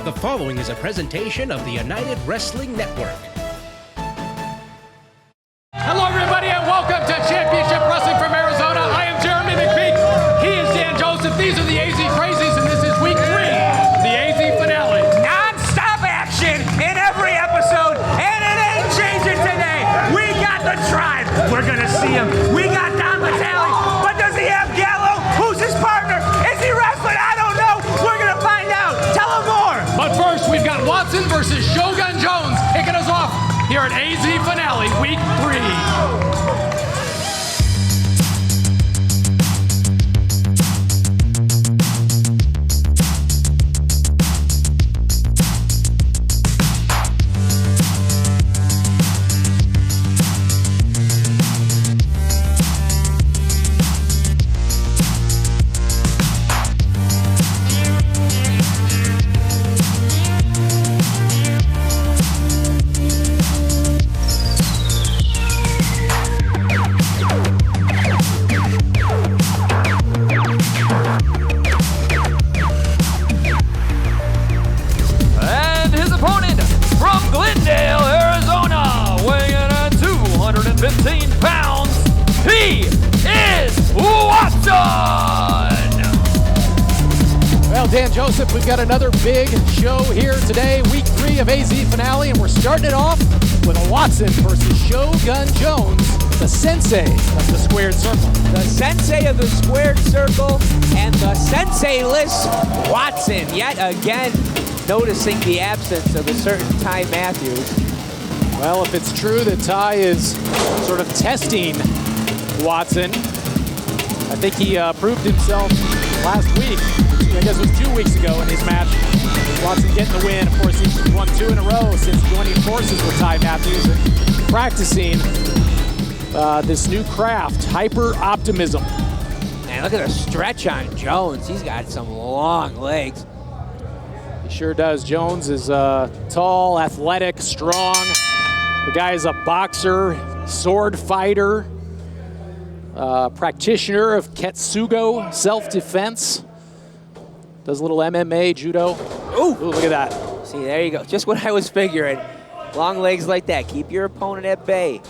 The following is a presentation of the United Wrestling Network. Hello, everybody, and welcome to Championship Wrestling from Arizona. I am Jeremy McPeak. He is Dan Joseph. These are the AZ Crazies, and this is week 3 of the AZ finale. Non-stop action in every episode, and it ain't changing today. We got the Tribe. We're going to see him. We got Don Vitale, but does he have Gallo? Who's his partner? Is he wrestling? I don't know. We're going to find out. Tell him more. But first, we've got Watson versus Shogun Jones kicking us off here at AZ Finale, Week 3. Dan Joseph, we've got another big show here today, week 3 of AZ Finale, and we're starting it off with Watson versus Shogun Jones, the sensei of the squared circle. The sensei of the squared circle and the sensei-less Watson, yet again noticing the absence of a certain Ty Matthews. Well, if it's true that Ty is sort of testing Watson, I think he proved himself last week. I guess it was 2 weeks ago in his match. Watson getting the win. Of course, he's won 2 in a row since joining forces with Ty Matthews and practicing this new craft, hyper-optimism. Man, look at the stretch on Jones. He's got some long legs. He sure does. Jones is tall, athletic, strong. The guy is a boxer, sword fighter, practitioner of Ketsugo self-defense. Does a little MMA, judo. Ooh, look at that. See, there you go. Just what I was figuring. Long legs like that. Keep your opponent at bay.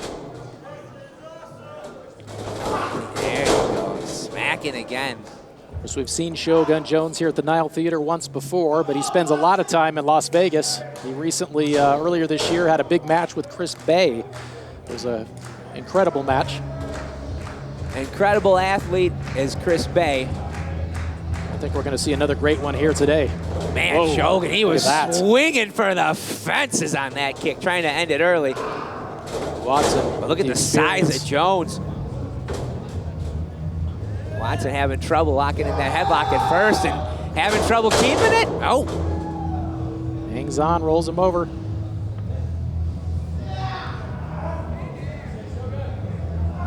There you go. Smacking again. Of course, we've seen Shogun Jones here at the Nile Theater once before, but he spends a lot of time in Las Vegas. He recently, earlier this year, had a big match with Chris Bay. It was an incredible match. Incredible athlete is Chris Bay. I think we're going to see another great one here today. Man, whoa, Shogun, he was swinging for the fences on that kick, trying to end it early. Watson. But look at the size of Jones. Watson having trouble locking in that headlock at first and having trouble keeping it. Oh. Hangs on, rolls him over.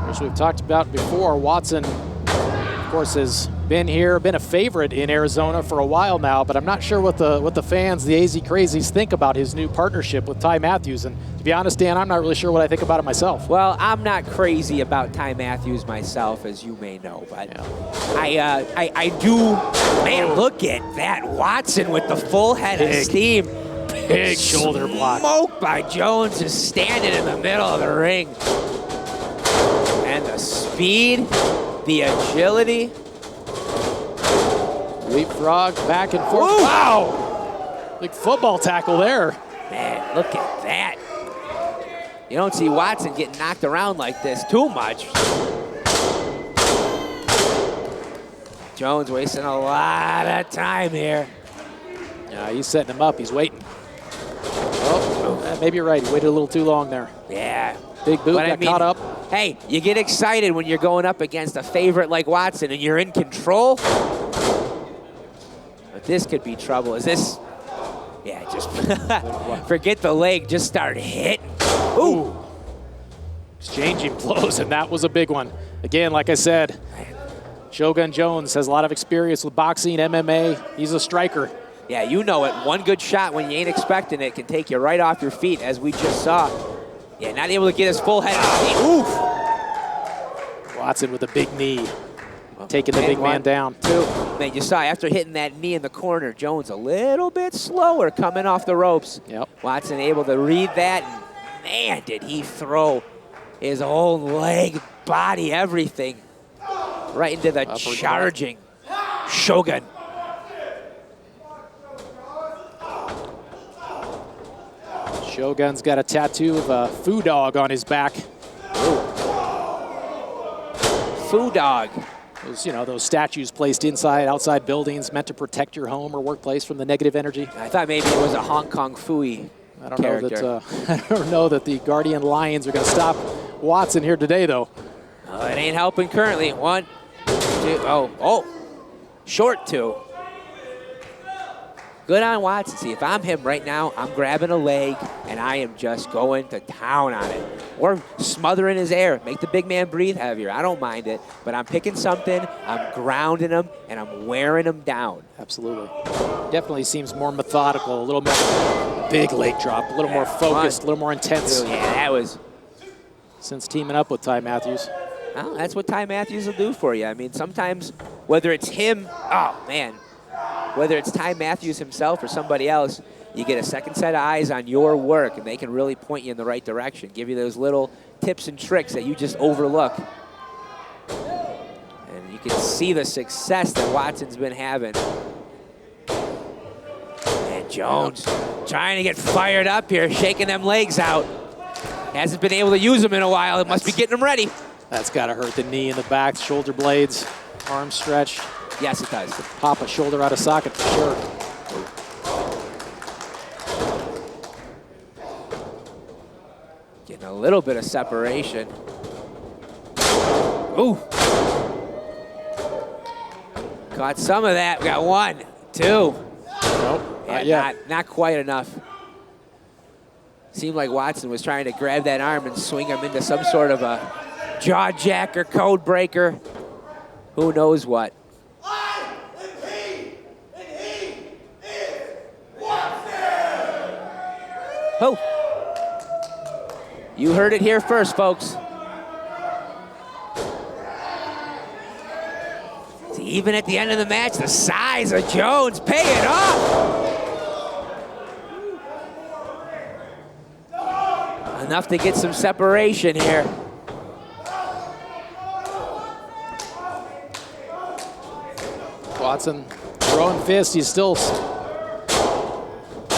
As we've talked about before, Watson, of course, has been here, been a favorite in Arizona for a while now, but I'm not sure what the fans, the AZ Crazies, think about his new partnership with Ty Matthews. And to be honest, Dan, I'm not really sure what I think about it myself. Well, I'm not crazy about Ty Matthews myself, as you may know, but yeah. I do. Man, look at that Watson with the full head of steam. Big shoulder block. Smoked by Jones, just standing in the middle of the ring. And the speed, the agility. Leapfrog back and forth. Ooh. Wow! Big football tackle there. Man, look at that. You don't see Watson getting knocked around like this too much. Jones wasting a lot of time here. Yeah, he's setting him up. He's waiting. Oh, maybe you're right. He waited a little too long there. Yeah. Big boot, got caught up. Hey, you get excited when you're going up against a favorite like Watson and you're in control. But this could be trouble. Is this? Yeah, just forget the leg. Just start hitting. Ooh. Exchanging blows, and that was a big one. Again, like I said, Shogun Jones has a lot of experience with boxing, MMA. He's a striker. Yeah, you know it. One good shot when you ain't expecting it can take you right off your feet, as we just saw. Yeah, not able to get his full head. Oof. Watson with a big knee. taking the big man down. 2. Man, you saw after hitting that knee in the corner, Jones a little bit slower coming off the ropes. Yep. Watson able to read that, and man, did he throw his whole leg, body, everything right into the charging Shogun. Shogun's got a tattoo of a foo dog on his back. Foo dog. Those, those statues placed outside buildings meant to protect your home or workplace from the negative energy. I thought maybe it was a Hong Kong Phooey character. I don't know that the Guardian Lions are going to stop Watson here today, though. Oh, it ain't helping currently. 1, 2, oh, short 2. Good on Watson. See, if I'm him right now, I'm grabbing a leg, and I am just going to town on it. Or smothering his air. Make the big man breathe heavier. I don't mind it. But I'm picking something, I'm grounding him, and I'm wearing him down. Absolutely. Definitely seems more methodical, a little more big leg drop, a little more focused, a little more intense. Yeah, that was... Since teaming up with Ty Matthews. Well, that's what Ty Matthews will do for you. I mean, sometimes, whether it's him, whether it's Ty Matthews himself or somebody else, you get a second set of eyes on your work, and they can really point you in the right direction, give you those little tips and tricks that you just overlook. And you can see the success that Watson's been having. And Jones trying to get fired up here, shaking them legs out. Hasn't been able to use them in a while. It must be getting him ready. That's got to hurt the knee in the back, shoulder blades, arm stretch. Yes, it does. Pop a shoulder out of socket for sure. Getting a little bit of separation. Ooh. Caught some of that. We got 1, 2. Nope, not quite enough. Seemed like Watson was trying to grab that arm and swing him into some sort of a jaw jacker, code breaker. Who knows what. Oh. You heard it here first, folks. See, even at the end of the match, the size of Jones pay it off. Enough to get some separation here. Watson throwing fists. He's still...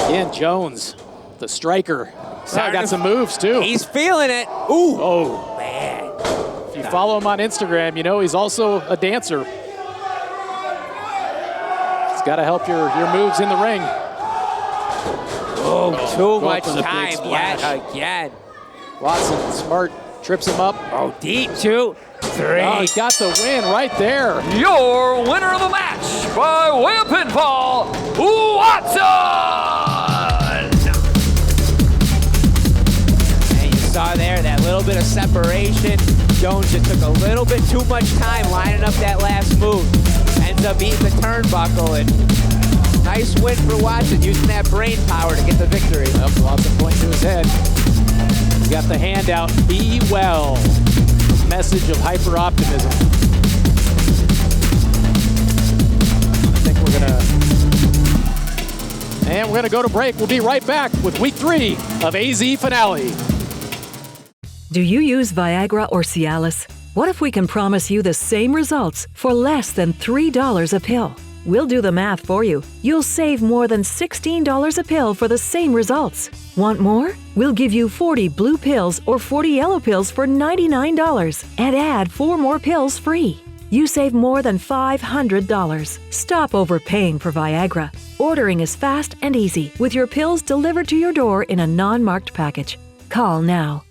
Again, Jones, the striker. Got some moves, too. He's feeling it. Ooh. Oh. Man. If you follow him on Instagram, you know he's also a dancer. It's got to help your moves in the ring. Oh, too much time yet again. Watson, smart, trips him up. Oh, deep, 2, 3. Oh, he got the win right there. Your winner of the match by way of pinfall, Watson! And you saw there that little bit of separation. Jones just took a little bit too much time lining up that last move. Ends up eating the turnbuckle, and nice win for Watson, using that brain power to get the victory. Yep, Watson pointing to his head. He's got the hand out. Be well. Message of hyper optimism. I think we're gonna go to break. We'll be right back with week 3 of AZ Finale. Do you use VIAGRA or Cialis? What if we can promise you the same results for less than $3 a pill? We'll do the math for you. You'll save more than $16 a pill for the same results. Want more? We'll give you 40 blue pills or 40 yellow pills for $99 and add 4 more pills free. You save more than $500. Stop overpaying for VIAGRA. Ordering is fast and easy with your pills delivered to your door in a non-marked package. Call now.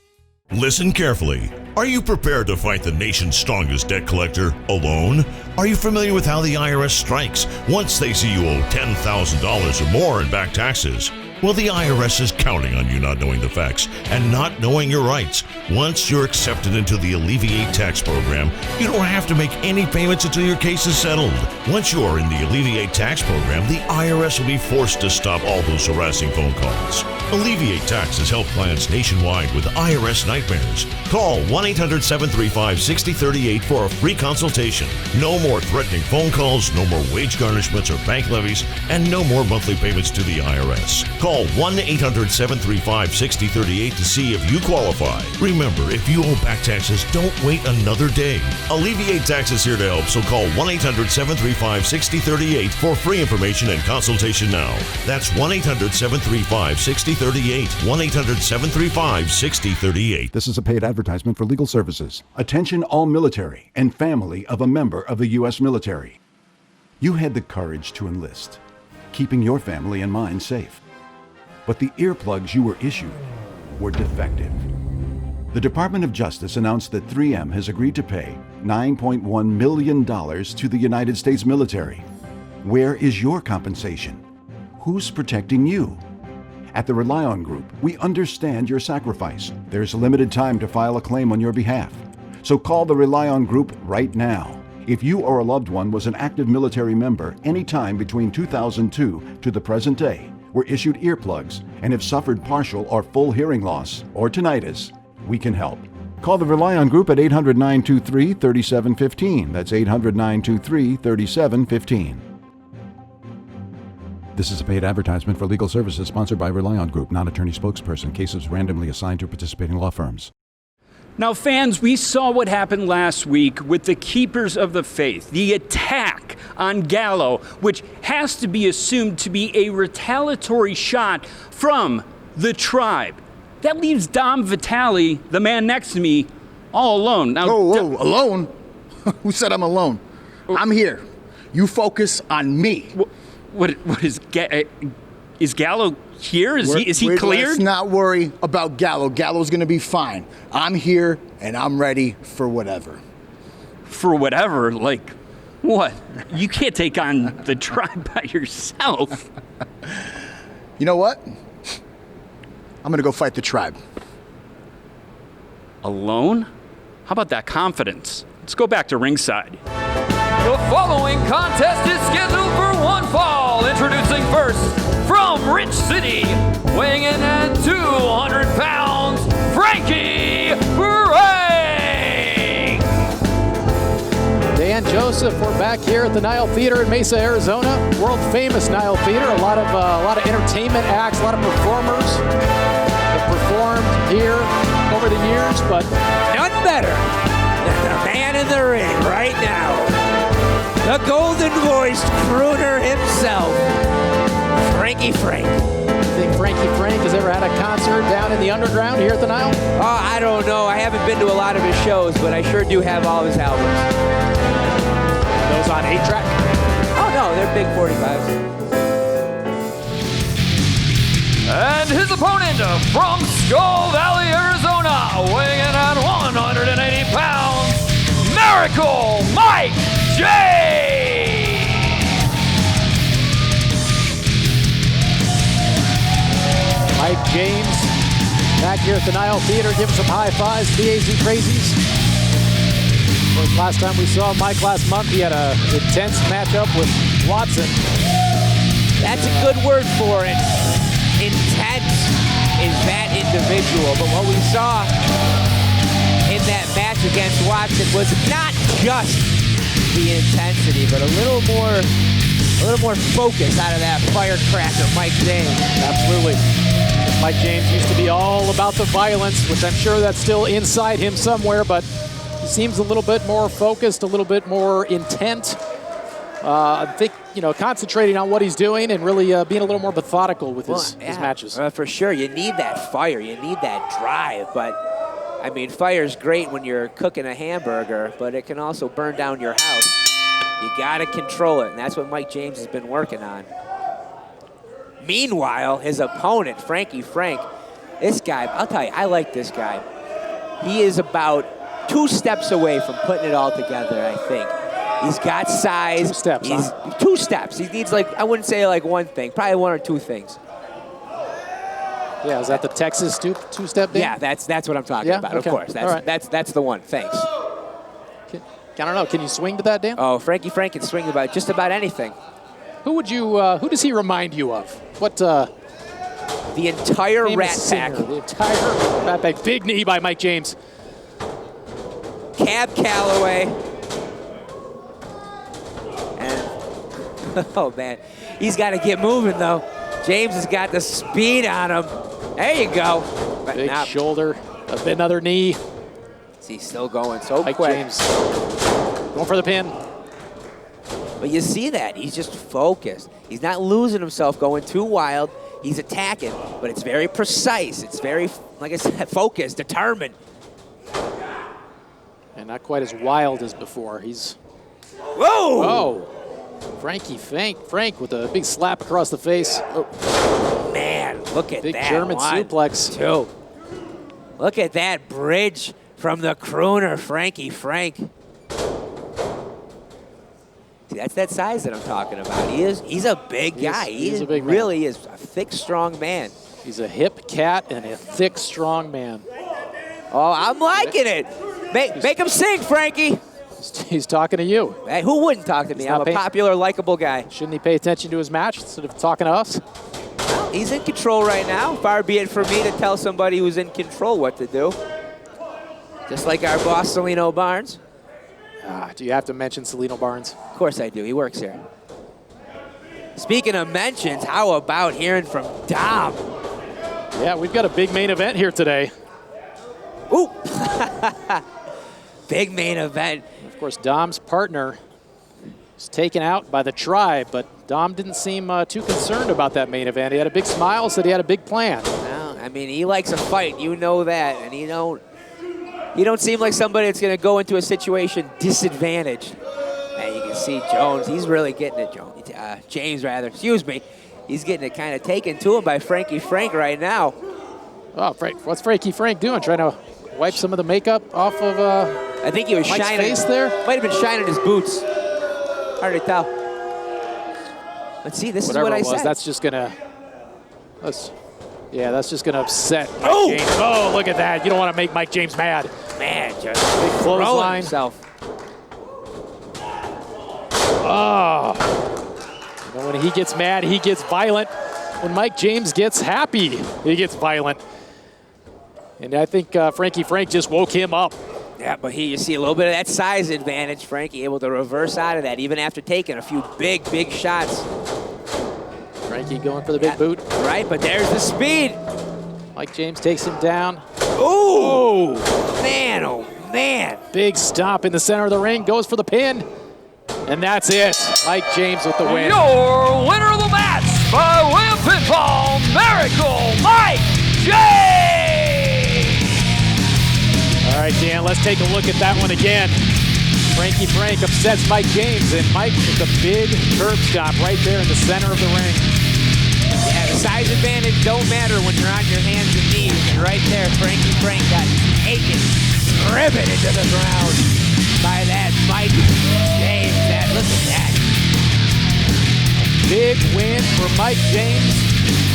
Listen carefully. Are you prepared to fight the nation's strongest debt collector alone? Are you familiar with how the IRS strikes once they see you owe $10,000 or more in back taxes? Well, the IRS is counting on you not knowing the facts and not knowing your rights. Once you're accepted into the Alleviate Tax Program, you don't have to make any payments until your case is settled. Once you're in the Alleviate Tax Program, the IRS will be forced to stop all those harassing phone calls. Alleviate Tax has helped clients nationwide with IRS nightmares. Call 1-800-735-6038 for a free consultation. No more threatening phone calls, no more wage garnishments or bank levies, and no more monthly payments to the IRS. Call 1-800-735-6038 to see if you qualify. Remember, if you owe back taxes, don't wait another day. Alleviate Tax is here to help, so call 1-800-735-6038 for free information and consultation now. That's 1-800-735-6038. 1-800-735-6038. This is a paid advertisement for legal services. Attention all military and family of a member of the U.S. military. You had the courage to enlist, keeping your family and mine safe. But the earplugs you were issued were defective. The Department of Justice announced that 3M has agreed to pay $9.1 million to the United States military. Where is your compensation? Who's protecting you? At the Rely On Group, we understand your sacrifice. There's limited time to file a claim on your behalf. So call the Rely On Group right now. If you or a loved one was an active military member any time between 2002 to the present day, were issued earplugs, and have suffered partial or full hearing loss or tinnitus, we can help. Call the Rely On Group at 800-923-3715. That's 800-923-3715. This is a paid advertisement for legal services sponsored by Rely On Group, not attorney spokesperson. Cases randomly assigned to participating law firms. Now, fans, we saw what happened last week with the Keepers of the Faith, the attack on Gallo, which has to be assumed to be a retaliatory shot from the tribe. That leaves Dom Vitale, the man next to me, all alone. Now, alone? Who said I'm alone? I'm here. You focus on me. What is Gallo here? Is he cleared? Let's not worry about Gallo. Gallo's going to be fine. I'm here, and I'm ready for whatever. For whatever? Like what? You can't take on the tribe by yourself. You know what? I'm going to go fight the tribe. Alone? How about that confidence? Let's go back to ringside. The following contest is scheduled for one fall. Introducing first, from Rich City, weighing in at 200 pounds, Frankie. Dan Joseph, we're back here at the Nile Theater in Mesa, Arizona. World famous Nile Theater. A lot of entertainment acts, a lot of performers have performed here over the years, but none better than the man in the ring right now. The golden-voiced crooner himself, Frankie Frank. You think Frankie Frank has ever had a concert down in the underground here at the Nile? Oh, I don't know. I haven't been to a lot of his shows, but I sure do have all of his albums. Those on 8-track? Oh, no, they're big 45s. And his opponent from Skull Valley, Arizona, weighing in at 180 pounds, Miracle Mike James. Mike James back here at the Nile Theater giving some high fives to the AZ Crazies. Last time we saw Mike last month, he had an intense matchup with Watson. That's a good word for it. Intense is that individual, but what we saw in that match against Watson was not just the intensity, but a little more focus out of that firecracker, Mike James. Absolutely. Mike James used to be all about the violence, which I'm sure that's still inside him somewhere, but he seems a little bit more focused, a little bit more intent. I think, concentrating on what he's doing and really being a little more methodical with his matches. For sure, you need that fire, you need that drive, but I mean, fire's great when you're cooking a hamburger, but it can also burn down your house. You gotta control it, and that's what Mike James has been working on. Meanwhile, his opponent, Frankie Frank, this guy, I'll tell you, I like this guy. He is about 2 steps away from putting it all together, I think. He's got size. 2 steps, huh? 2 steps. He needs I wouldn't say one thing, probably 1 or 2 things. Yeah, is that the Texas two-step thing? Yeah, that's what I'm talking about, okay. of course. That's the one, thanks. I don't know, can you swing to that, Dan? Oh, Frankie Frank can swing about just about anything. Who does he remind you of? What, the entire Rat Pack. The entire Rat Pack. Big knee by Mike James. Cab Calloway. And, oh, man. He's got to get moving, though. James has got the speed on him. There you go. But big shoulder, another knee. He's still going so Mike quick. James going for the pin. But you see that. He's just focused. He's not losing himself, going too wild. He's attacking, but it's very precise. It's very, like I said, focused, determined. And not quite as wild as before. He's... Whoa! Oh! Frank with a big slap across the face. Oh. Man, look at big that. German 1, suplex. 2. Look at that bridge from the crooner, Frankie Frank. See, that's that size that I'm talking about. He's a big guy. He's a big man. Really is a thick, strong man. He's a hip cat and a thick, strong man. Oh, I'm liking it. Make him sing, Frankie. He's talking to you. Hey, who wouldn't talk to me? I'm a popular, likable guy. Shouldn't he pay attention to his match instead of talking to us? Well, he's in control right now. Far be it for me to tell somebody who's in control what to do. Just like our boss, Celino Barnes. Do you have to mention Celino Barnes? Of course I do. He works here. Speaking of mentions, how about hearing from Dom? Yeah, we've got a big main event here today. Ooh! Big main event. Of course, Dom's partner was taken out by the Tribe, but Dom didn't seem too concerned about that main event. He had a big smile, said he had a big plan. No, I mean, he likes a fight. You know that. And he don't seem like somebody that's going to go into a situation disadvantaged. And you can see Jones. He's really getting it, James, rather. Excuse me. He's getting it kind of taken to him by Frankie Frank right now. Oh, Frank, what's Frankie Frank doing? Trying to wipe some of the makeup off of I think he was Mike's shining. face there? Might have been shining his boots. Hard to tell. Let's see, this Whatever is what I it was, said. that's just gonna upset Mike James. Oh, look at that. You don't want to make Mike James mad. Man, just big clothesline. himself. Oh. You know, when he gets mad, he gets violent. When Mike James gets happy, he gets violent. And I think Frankie Frank just woke him up. Yeah, but you see a little bit of that size advantage. Frankie able to reverse out of that, even after taking a few big shots. Frankie going for the big boot. Right, but there's the speed. Mike James takes him down. Ooh! Man, oh man. Big stomp in the center of the ring, goes for the pin. And that's it. Mike James with the win. Your winner of the match by way of pinfall, Miracle Mike James! All right, Dan, let's take a look at that one again. Frankie Frank upsets Mike James, and Mike with a big curb stomp right there in the center of the ring. Yeah, the size advantage don't matter when you're on your hands and knees. And right there, Frankie Frank got taken, driven into the ground by that Mike James. Look at that. Big win for Mike James.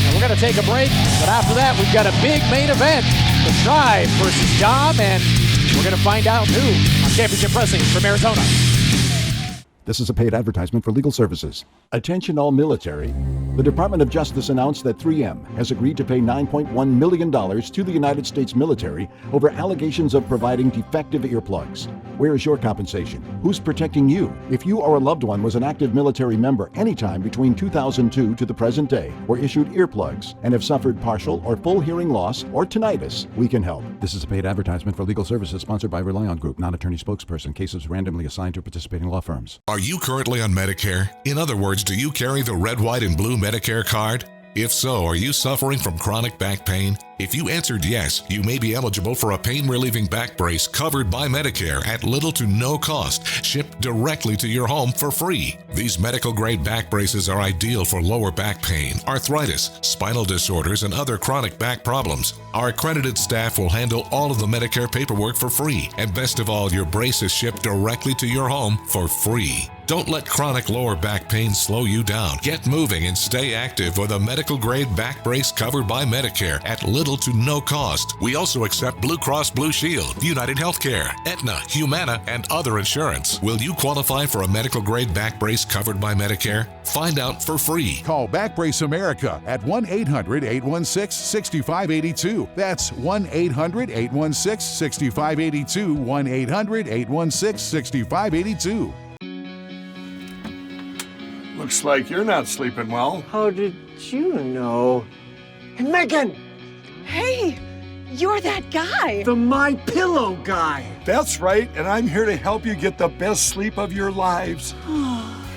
And we're going to take a break, but after that, we've got a big main event. The Tribe versus Dom, and we're going to find out who on Championship Wrestling from Arizona. This is a paid advertisement for legal services. Attention all military. The Department of Justice announced that 3M has agreed to pay $9.1 million to the United States military over allegations of providing defective earplugs. Where is your compensation? Who's protecting you? If you or a loved one was an active military member anytime between 2002 to the present day, or issued earplugs, and have suffered partial or full hearing loss or tinnitus, we can help. This is a paid advertisement for legal services sponsored by Reliant Group, not attorney spokesperson. Cases randomly assigned to participating law firms. Are you currently on Medicare? In other words, do you carry the red, white, and blue Medicare card? If so, are you suffering from chronic back pain? If you answered yes, you may be eligible for a pain-relieving back brace covered by Medicare at little to no cost, shipped directly to your home for free. These medical-grade back braces are ideal for lower back pain, arthritis, spinal disorders, and other chronic back problems. Our accredited staff will handle all of the Medicare paperwork for free, and best of all, your brace is shipped directly to your home for free. Don't let chronic lower back pain slow you down. Get moving and stay active with a medical-grade back brace covered by Medicare at little to no cost. We also accept Blue Cross Blue Shield, United Healthcare, Aetna, Humana, and other insurance. Will you qualify for a medical-grade back brace covered by Medicare? Find out for free. Call Back Brace America at 1-800-816-6582. That's 1-800-816-6582. 1-800-816-6582. Looks like you're not sleeping well. How did you know? And Megan! Hey, you're that guy. The My Pillow guy. That's right, and I'm here to help you get the best sleep of your lives.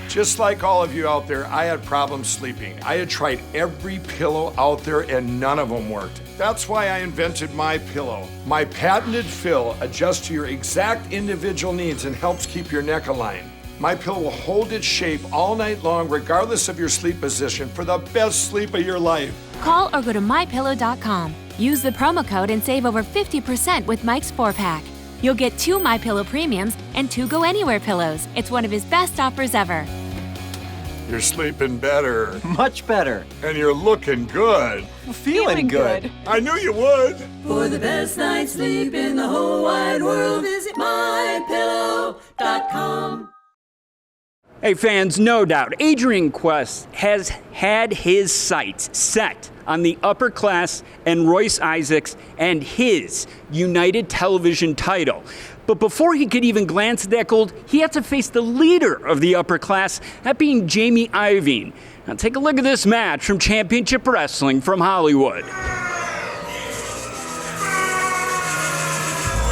Just like all of you out there, I had problems sleeping. I had tried every pillow out there and none of them worked. That's why I invented My Pillow. My patented fill adjusts to your exact individual needs and helps keep your neck aligned. My Pillow will hold its shape all night long, regardless of your sleep position, for the best sleep of your life. Call or go to mypillow.com. Use the promo code and save over 50% with Mike's 4-pack. You'll get 2 My Pillow premiums and 2 Go Anywhere pillows. It's one of his best offers ever. You're sleeping better. Much better. And you're looking good. Feeling good. I knew you would. For the best night's sleep in the whole wide world, visit mypillow.com. Hey fans, no doubt, Adrian Quest has had his sights set on the upper class and Royce Isaacs and his United Television title. But before he could even glance at that gold, he had to face the leader of the upper class, that being Jamie Iovine. Now take a look at this match from Championship Wrestling from Hollywood.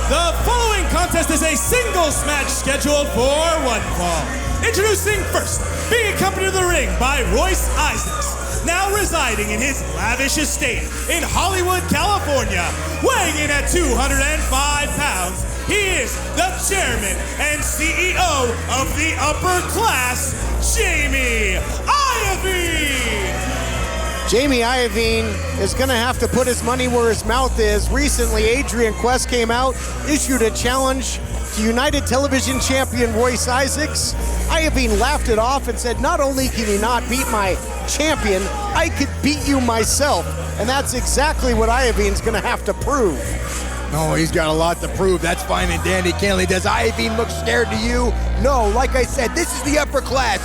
The following contest is a singles match scheduled for one fall. Introducing first, being accompanied to the ring by Royce Isaacs, now residing in his lavish estate in Hollywood, California, weighing in at 205 pounds. He is the chairman and CEO of the upper class, Jamie Iovine. Jamie Iovine is going to have to put his money where his mouth is. Recently, Adrian Quest came out, issued a challenge to United Television champion Royce Isaacs. Iovine laughed it off and said, not only can you not beat my champion, I could beat you myself. And that's exactly what Iovine's going to have to prove. Oh, he's got a lot to prove. That's fine and dandy, Kenley. Does Iovine look scared to you? No, like I said, this is the upper class.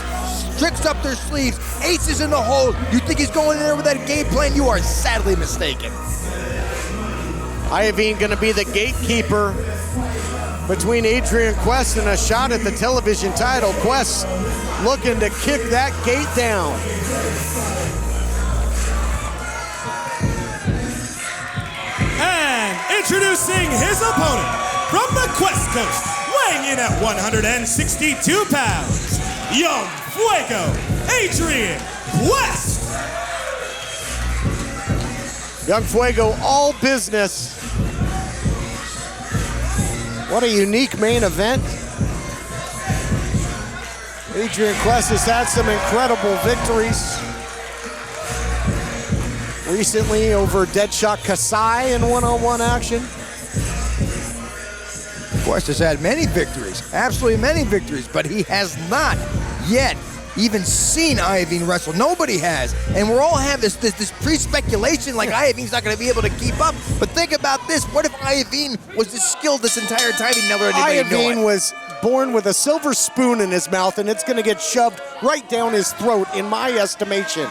Tricks up their sleeves, aces in the hole. You think he's going in there with that game plan? You are sadly mistaken. Iovine going to be the gatekeeper between Adrian Quest and a shot at the television title. Quest looking to kick that gate down. And introducing his opponent from the Quest Coast, weighing in at 162 pounds, Young Fuego, Adrian Quest. Young Fuego, all business. What a unique main event. Adrian Quest has had some incredible victories. Recently over Deadshot Kasai in one-on-one action. Quest has had many victories, absolutely many victories, but he has not yet even seen Iovine wrestle. Nobody has. And we're all having this pre-speculation like Iovine's not going to be able to keep up. But think about this. What if Iovine was this skilled this entire time? He never anybody knew it. Iovine was born with a silver spoon in his mouth, and it's going to get shoved right down his throat, in my estimation.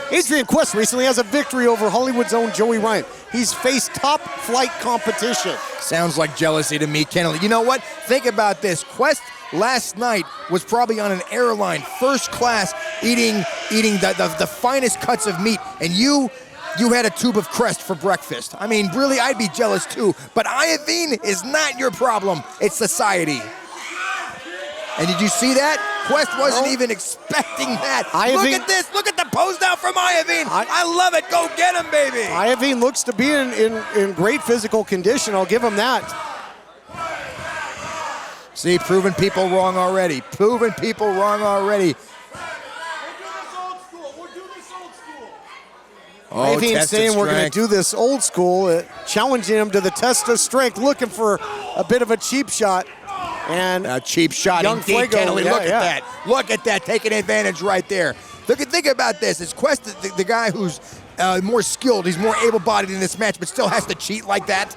Adrian Quest recently has a victory over Hollywood's own Joey Ryan. He's faced top-flight competition. Sounds like jealousy to me, Kennedy. You know what? Think about this. Quest last night was probably on an airline, first class, eating the finest cuts of meat, and you had a tube of Crest for breakfast. I mean, really, I'd be jealous too. But Iovine is not your problem. It's society. And did you see that? Quest wasn't even expecting that. Look at this. Look at the pose down from Iovine. I love it. Go get him, baby. Iovine looks to be in great physical condition. I'll give him that. See, proving people wrong already. Proving people wrong already. Oh, Iovine saying we're going to do this old school, challenging him to the test of strength, looking for a bit of a cheap shot. And a cheap shot Young indeed, Fuego, Kennelly. yeah, Look yeah. at that. Look at that, taking advantage right there. Think about this. Is Quest the guy who's more skilled? He's more able-bodied in this match, but still has to cheat like that?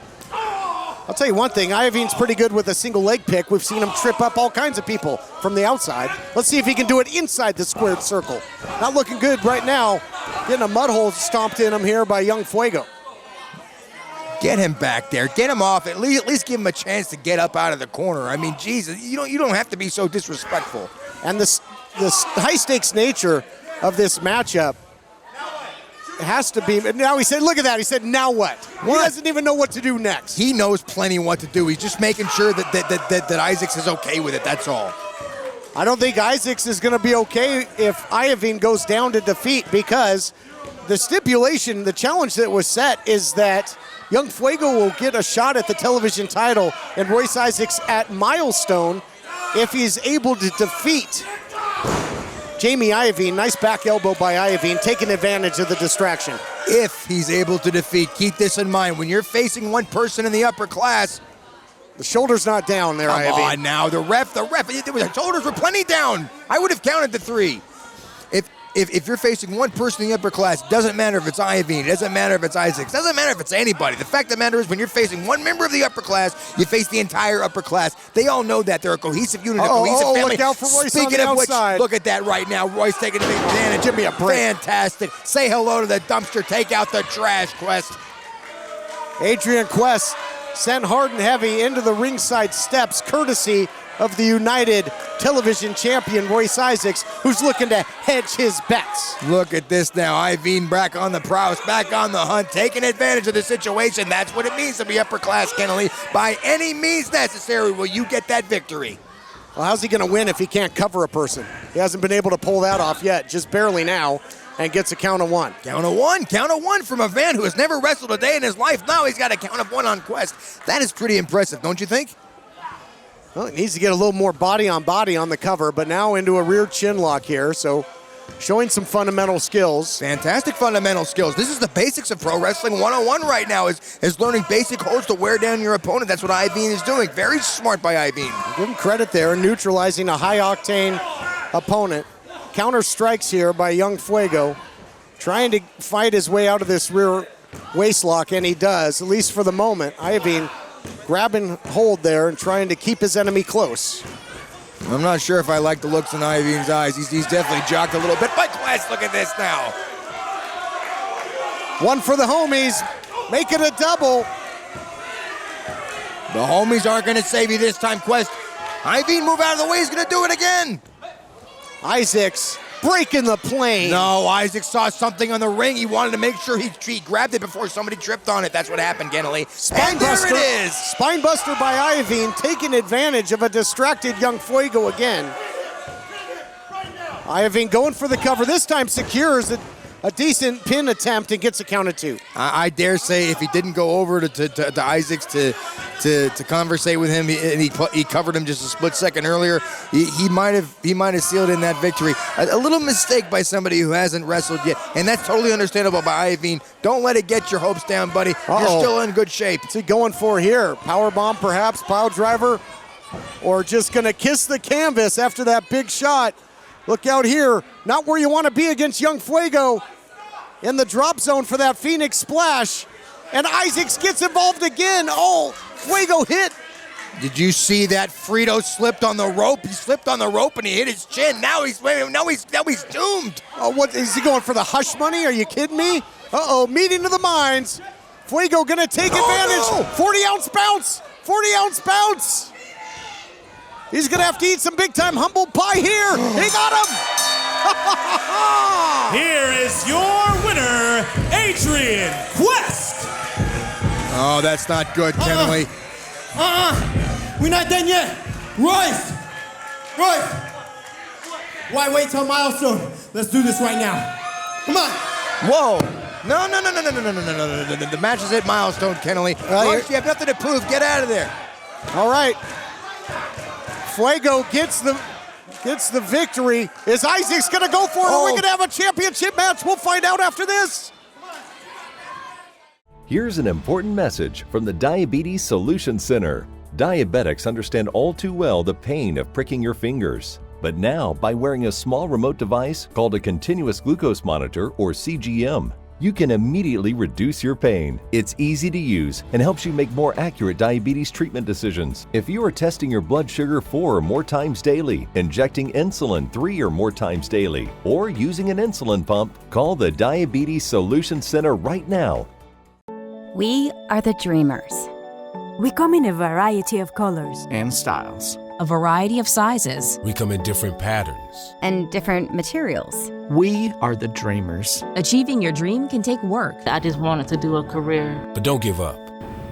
I'll tell you one thing, Iavine's pretty good with a single leg pick. We've seen him trip up all kinds of people from the outside. Let's see if he can do it inside the squared circle. Not looking good right now. Getting a mud hole stomped in him here by Young Fuego. Get him back there. Get him off. At least give him a chance to get up out of the corner. I mean, Jesus, you don't have to be so disrespectful. And the high-stakes nature of this matchup has to be. Now he said, look at that. He said, now what? He doesn't even know what to do next. He knows plenty what to do. He's just making sure that Isaacs is okay with it. That's all. I don't think Isaacs is going to be okay if Iavine goes down to defeat, because the stipulation, the challenge that was set is that Young Fuego will get a shot at the television title and Royce Isaacs at Milestone if he's able to defeat Jamie Iavine. Nice back elbow by Iavine, taking advantage of the distraction. If he's able to defeat, keep this in mind. When you're facing one person in the upper class, the shoulder's not down there, Iavine. Come on now, the ref, the shoulders were plenty down. I would have counted the 3. If you're facing one person in the upper class, doesn't matter if it's Iavine, it doesn't matter if it's Isaacs, doesn't matter if it's anybody. The fact of the matter is, when you're facing one member of the upper class, you face the entire upper class. They all know that. They're a cohesive unit, a cohesive family. Look out for Royce. Speaking on the of which, outside. look at that right now. Royce taking advantage. Give me a break. Fantastic. Say hello to the dumpster. Take out the trash, Quest. Adrian Quest sent hard and heavy into the ringside steps, courtesy of the United Television champion Royce Isaacs, who's looking to hedge his bets. Look at this now. Iavine back on the prowess, back on the hunt, taking advantage of the situation. That's what it means to be upper class, Kennelly. By any means necessary, will you get that victory? Well, how's he going to win if he can't cover a person? He hasn't been able to pull that off yet, just barely now, and gets a count of 1. Count of one from a man who has never wrestled a day in his life. Now he's got a count of 1 on Quest. That is pretty impressive, don't you think? Well, it needs to get a little more body on the cover, but now into a rear chin lock here, so showing some fundamental skills. Fantastic fundamental skills. This is the basics of pro wrestling 101 right now, is learning basic holds to wear down your opponent. That's what Iavine is doing. Very smart by Iavine. Give him credit there, neutralizing a high-octane opponent. Counter strikes here by Young Fuego, trying to fight his way out of this rear waist lock, and he does, at least for the moment. Iavine grabbing hold there and trying to keep his enemy close. I'm not sure if I like the looks in Iavine's eyes. He's definitely jocked a little bit. But Quest, look at this now. 1 for the homies. Make it a double. The homies aren't going to save you this time, Quest. Iavine, move out of the way. He's going to do it again. Isaacs breaking the plane. No, Isaac saw something on the ring. He wanted to make sure he grabbed it before somebody tripped on it. That's what happened, Kennelly. And there it is. Spinebuster by Iavine, taking advantage of a distracted Young Fuego again. Iavine going for the cover. This time secures a decent pin attempt and gets a count of 2. I dare say if he didn't go over to Isaacs to conversate with him, and he covered him just a split second earlier, he might have sealed in that victory. A little mistake by somebody who hasn't wrestled yet, and that's totally understandable by Iavine. Don't let it get your hopes down, buddy. You're still in good shape. What's he going for here? Powerbomb perhaps, pile driver, or just gonna kiss the canvas after that big shot? Look out here, not where you want to be against Young Fuego. In the drop zone for that Phoenix splash. And Isaacs gets involved again. Oh, Fuego hit. Did you see that Frito slipped on the rope? He slipped on the rope and he hit his chin. Now he's doomed. Oh, what is he going for, the hush money? Are you kidding me? Uh-oh, meeting of the minds. Fuego gonna take advantage. No. 40-ounce bounce. 40-ounce bounce. He's gonna have to eat some big-time humble pie here. He got him. Here is your winner, Adrian Quest. Oh, that's not good, Kennelly. We're not done yet. Royce! Why wait till Milestone? Let's do this right now. Come on. Whoa. No. The match is at Milestone, Kennelly. Royce, you have nothing to prove. Get out of there. All right. Fuego gets the victory. Is Isaacs gonna go for it? Are we gonna have a championship match? We'll find out after this. Here's an important message from the Diabetes Solution Center. Diabetics understand all too well the pain of pricking your fingers. But now, by wearing a small remote device called a continuous glucose monitor or CGM, you can immediately reduce your pain. It's easy to use and helps you make more accurate diabetes treatment decisions. If you are testing your blood sugar 4 or more times daily, injecting insulin 3 or more times daily, or using an insulin pump, call the Diabetes Solution Center right now. We are the Dreamers. We come in a variety of colors and styles, a variety of sizes, We come in different patterns. and different materials. We are the Dreamers. Achieving your dream can take work. I just wanted to do a career, But don't give up.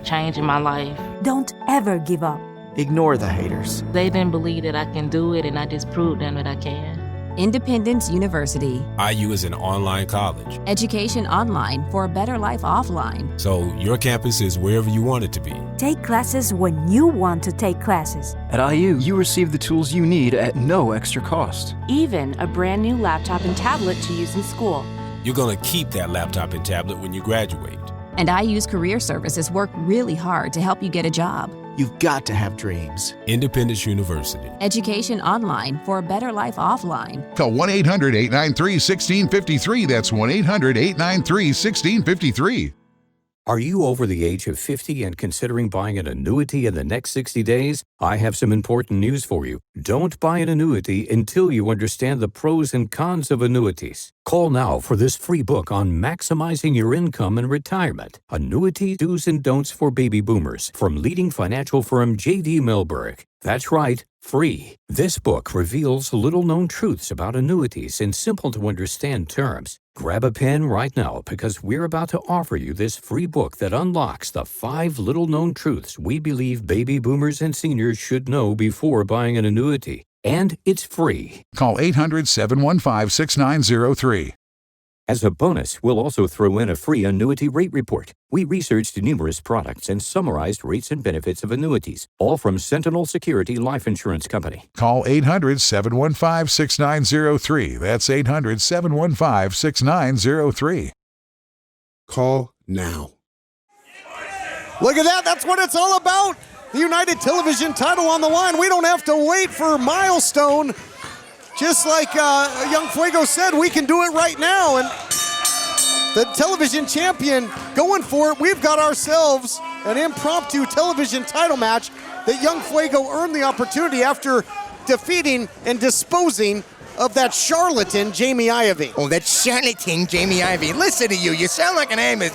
changing my life. Don't ever give up. Ignore the haters. They didn't believe that I can do it, and I just proved them that I can. Independence University. IU is an online college, Education online for a better life offline. so your campus is wherever you want it to be. Take classes when you want to take classes. At IU, you receive the tools you need at no extra cost. Even a brand new laptop and tablet to use in school. You're going to keep that laptop and tablet when you graduate. And IU's career services work really hard to help you get a job. You've got to have dreams. Independence University. Education online for a better life offline. Call 1-800-893-1653. That's 1-800-893-1653. Are you over the age of 50 and considering buying an annuity in the next 60 days? I have some important news for you. Don't buy an annuity until you understand the pros and cons of annuities. Call now for this free book on maximizing your income in retirement. Annuity Do's and Don'ts for Baby Boomers from leading financial firm J.D. Milberg. That's right, free. This book reveals little-known truths about annuities in simple-to-understand terms. Grab a pen right now because we're about to offer you this free book that unlocks the 5 little-known truths we believe baby boomers and seniors should know before buying an annuity. And it's free. Call 800-715-6903. As a bonus, we'll also throw in a free annuity rate report. We researched numerous products and summarized rates and benefits of annuities, all from Sentinel Security Life Insurance Company. Call 800-715-6903. That's 800-715-6903. Call now. Look at that. That's what it's all about. The United Television title on the line. We don't have to wait for a milestone. Just like Young Fuego said, we can do it right now. And the television champion going for it. We've got ourselves an impromptu television title match that Young Fuego earned the opportunity after defeating and disposing of that charlatan, Jamie Iovine. Oh, that charlatan, Jamie Iovine. Listen to you. You sound like an Amos.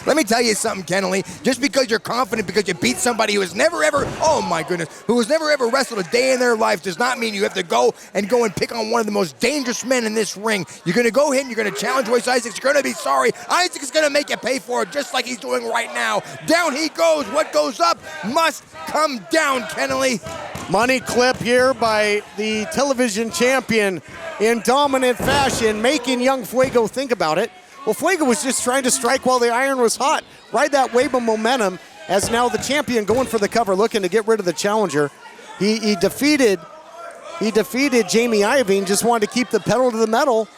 Let me tell you something, Kennelly. Just because you're confident because you beat somebody who has never ever, oh my goodness, who has never ever wrestled a day in their life does not mean you have to go and pick on one of the most dangerous men in this ring. You're going to go ahead and you're going to challenge Royce Isaacs. You're going to be sorry. Isaac is going to make you pay for it just like he's doing right now. Down he goes. What goes up must come down, Kennelly. Money clip here by the television champion in dominant fashion, making Young Fuego think about it. Well, Fuego was just trying to strike while the iron was hot. Ride that wave of momentum as now the champion going for the cover, looking to get rid of the challenger. He defeated Jamie Iovine, just wanted to keep the pedal to the metal.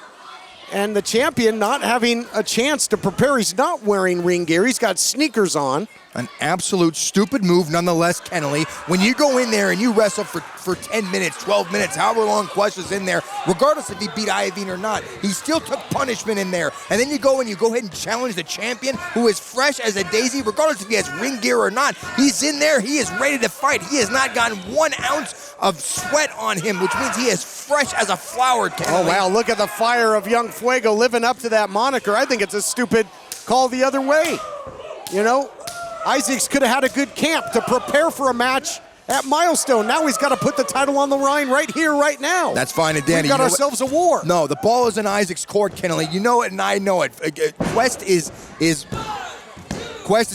And the champion not having a chance to prepare. He's not wearing ring gear. He's got sneakers on. An absolute stupid move nonetheless, Kennelly. When you go in there and you wrestle for 10 minutes, 12 minutes, however long Quest was in there, regardless if he beat Iovine or not, he still took punishment in there. And then you go ahead and challenge the champion who is fresh as a daisy, regardless if he has ring gear or not. He's in there. He is ready to fight. He has not gotten 1 ounce of sweat on him, which means he is fresh as a flower, Kennelly. Oh, wow. Look at the fire of Young Fuego living up to that moniker. I think it's a stupid call the other way. You know, Isaacs could have had a good camp to prepare for a match at Milestone. Now he's got to put the title on the line right here, right now. That's fine, and Danny. We've got ourselves a war. No, the ball is in Isaac's court, Kennelly. You know it, and I know it. Quest is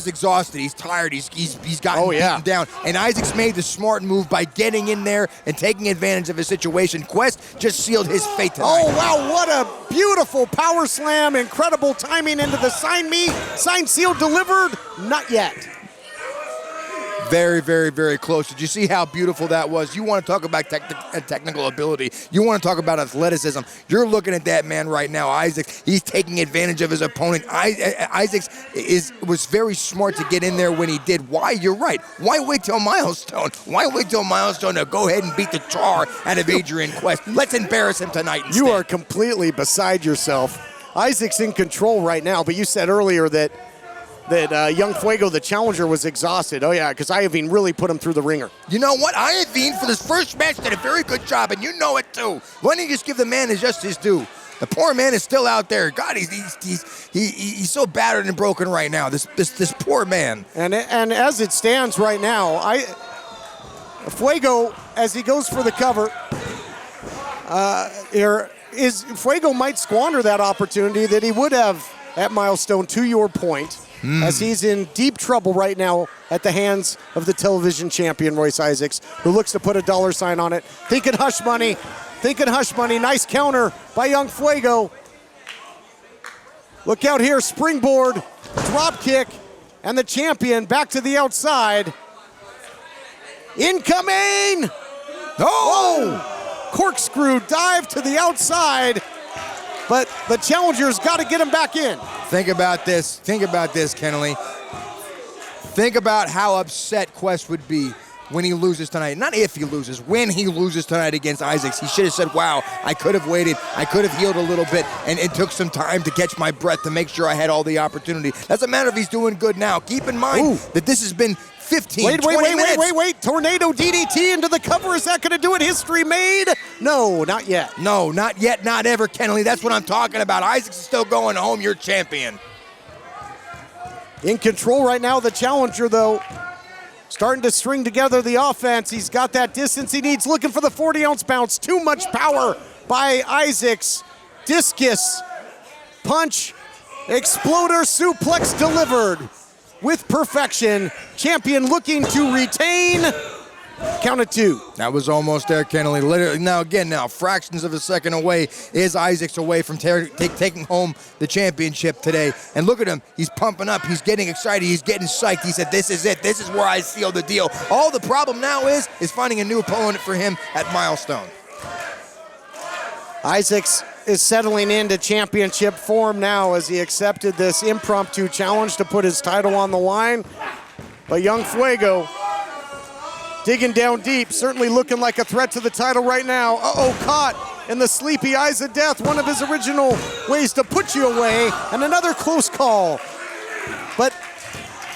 exhausted. He's tired. He's gotten beaten down. And Isaac's made the smart move by getting in there and taking advantage of his situation. Quest just sealed his fate tonight. Oh, wow. What a beautiful power slam. Incredible timing into the sign, seal, delivered. Not yet. Very, very, very close. Did you see how beautiful that was? You want to talk about technical ability. You want to talk about athleticism. You're looking at that man right now, Isaacs. He's taking advantage of his opponent. Isaacs was very smart to get in there when he did. Why? You're right. Why wait till Milestone? Why wait till Milestone to go ahead and beat the tar out of Adrian Quest? Let's embarrass him tonight instead. You are completely beside yourself. Isaac's in control right now, but you said earlier that Young Fuego, the challenger, was exhausted. Oh, yeah, because Iovine really put him through the ringer. You know what? Iovine, for this first match, did a very good job, and you know it, too. Why don't you just give the man just his due? The poor man is still out there. God, he's so battered and broken right now, this poor man. And as it stands right now, Fuego, as he goes for the cover, Fuego might squander that opportunity that he would have at Milestone, to your point. As he's in deep trouble right now at the hands of the television champion, Royce Isaacs, who looks to put a $sign on it. Thinking hush money. Nice counter by Young Fuego. Look out here, springboard, drop kick, and the champion back to the outside. Incoming! Oh! Corkscrew dive to the outside, but the challenger's got to get him back in. Think about this, Kennelly. Think about how upset Quest would be when he loses tonight. Not if he loses, when he loses tonight against Isaacs. He should have said, wow, I could have waited. I could have healed a little bit, and it took some time to catch my breath to make sure I had all the opportunity. Doesn't matter if he's doing good now. Keep in mind that this has been 15, 20 minutes. Wait. Tornado DDT into the cover. Is that going to do it? History made? No, not yet. No, not yet, not ever, Kennelly. That's what I'm talking about. Isaacs is still going home. You're champion. In control right now, the challenger, though. Starting to string together the offense. He's got that distance he needs. Looking for the 40-ounce bounce. Too much power by Isaacs. Discus. Punch. Exploder suplex delivered with perfection. Champion looking to retain. Count of 2. That was almost there, Kennelly. Literally, now, fractions of a second away is Isaacs away from taking home the championship today. And look at him. He's pumping up. He's getting excited. He's getting psyched. He said, this is it. This is where I seal the deal. All the problem now is finding a new opponent for him at Milestone. Isaacs is settling into championship form now as he accepted this impromptu challenge to put his title on the line. But Young Fuego digging down deep, certainly looking like a threat to the title right now. Caught in the sleepy eyes of death, one of his original ways to put you away, and another close call. But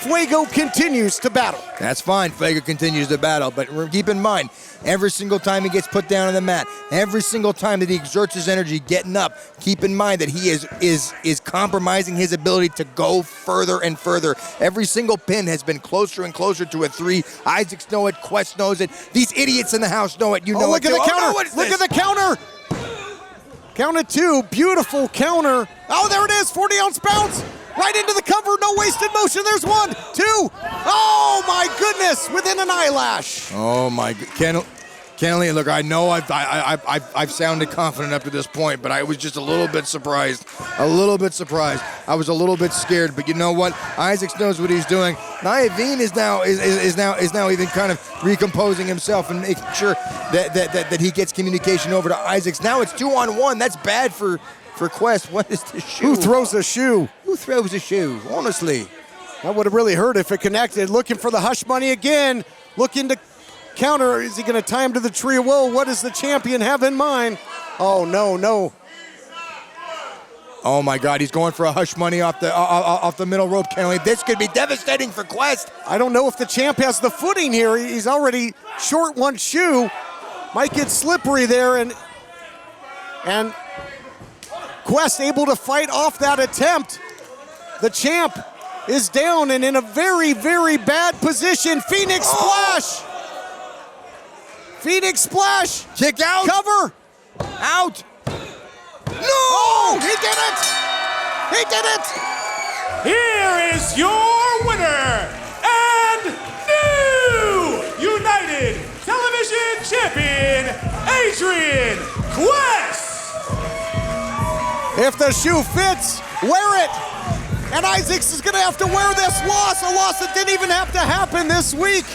Fuego continues to battle. That's fine, Fuego continues to battle, but keep in mind, every single time he gets put down on the mat, every single time that he exerts his energy getting up, keep in mind that he is compromising his ability to go further and further. Every single pin has been closer and closer to a 3. Isaacs know it, Quest knows it, these idiots in the house know it, you know look it. Look at the counter, look at the counter! Count of 2, beautiful counter. Oh, there it is, 40-ounce bounce! Right into the cover, no wasted motion. There's 1, 2. Oh my goodness, within an eyelash. Oh my, Kennelly, look, I know I've sounded confident up to this point, but I was just a little bit surprised. I was a little bit scared, but you know what? Isaacs knows what he's doing. Iovine is now even kind of recomposing himself and making sure that he gets communication over to Isaacs. Now it's 2-on-1. That's bad for Quest. What is the shoe? Who throws a shoe? Who throws a shoe? Honestly. That would have really hurt if it connected. Looking for the hush money again. Looking to counter. Is he going to tie him to the tree of woe? What does the champion have in mind? Oh, no. Oh, my God. He's going for a hush money off the middle rope, Kennelly. This could be devastating for Quest. I don't know if the champ has the footing here. He's already short one shoe. Might get slippery there. And Quest able to fight off that attempt. The champ is down and in a very, very bad position. Phoenix Splash. Phoenix Splash. Kick out. Cover. Out. No! Oh, he did it. He did it. Here is your winner and new United Television Champion, Adrian Quest. If the shoe fits, wear it. And Isaacs is going to have to wear this loss, a loss that didn't even have to happen this week.